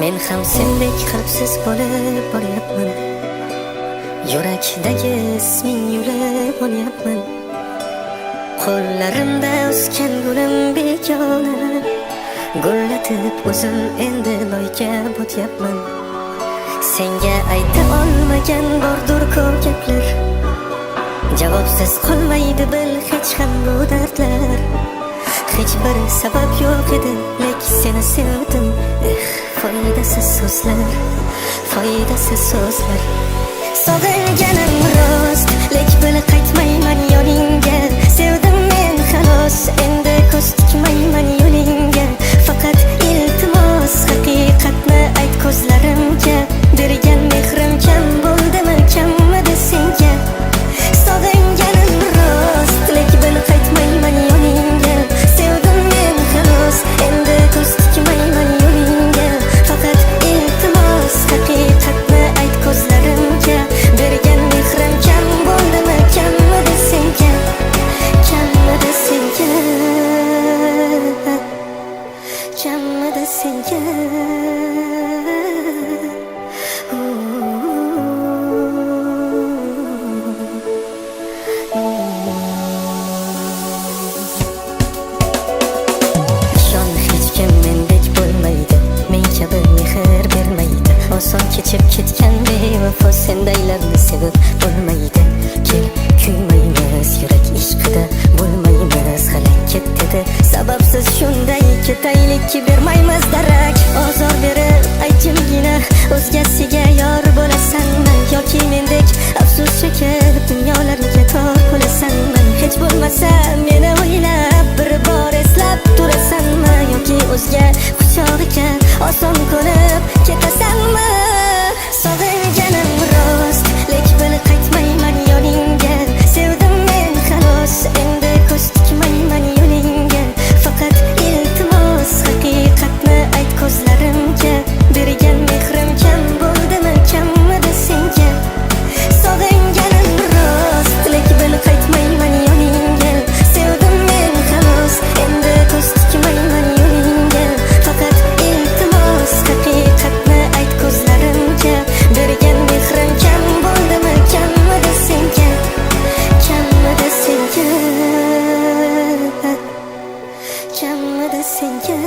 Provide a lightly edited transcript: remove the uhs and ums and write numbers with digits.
Men ham sendek qalbsiz bo'lib boryapman. Yurakdagi isming yulib olyapman. Qo'llarimda o'sgan gulim begona, gullatib o'zim endi loyga botyapman. Senga ayta olmagan bordur ko'p gaplar, javobsiz qolmaydi bil hech ham bu dardlar. Hech bir sabab yo'q edi, lek seni sevdim. Foydasiz so'zlar, foydasiz so'zlar. Sog'inganim rost, lek bil qaytmayman yoningga. Sevdim men xolos, endi ko'z tikmayman yo'lingga. Faqat iltimos, haqiqatni ayt ko'zlarimga. Bergan mehrim kam bo'ldimi, kammidi senga? Sog'inganim rost, lek bil qaytmayman yoningga. Sevdim men xolos, endi ko'z tikmayman yo'lingga. Faqat iltimos, haqiqatni ayt ko'zlarimga. Bergan mehrim kam bo'ldimi, kammidi senga? Kammidi senga? Kammidi senga? Oson kechib ketgan bevafo sendaylarni sevib bo'lmaydi. Kel kuymaymiz, yurak ishqida bo'lmaymiz. Halakat dedi sababsiz shunday ketaylik, bermaymiz darak. Ozor berib aytgina o'zgasiga yor bo'lasanmi, yoki mendek afsus chekib dunyolarga tor bo'lasanmi? Hech bo'lmasa meni o'ylab bir bor eslab turasanmi, yoki o'zga quchog'iga oson ko'nib ketasanmi? Sog'inganim rost, lek bil qaytmayman yoningga. Sevdim men xolos, endi ko'z tikmayman yo'lingga. Faqat iltimos, haqiqatni ayt ko'zlarimga. Bergan mehrim kam bo'ldimi, kammidi senga? Sog'inganim rost, lek bil qaytmayman yoningga. Sevdim men xolos, endi ko'z tikmayman yo'lingga. Faqat iltimos, haqiqatni ayt ko'zlarimga. Bergan mehrim kam bo'ldimi, kammidi senga? Kammidi senga? Kammidi senga?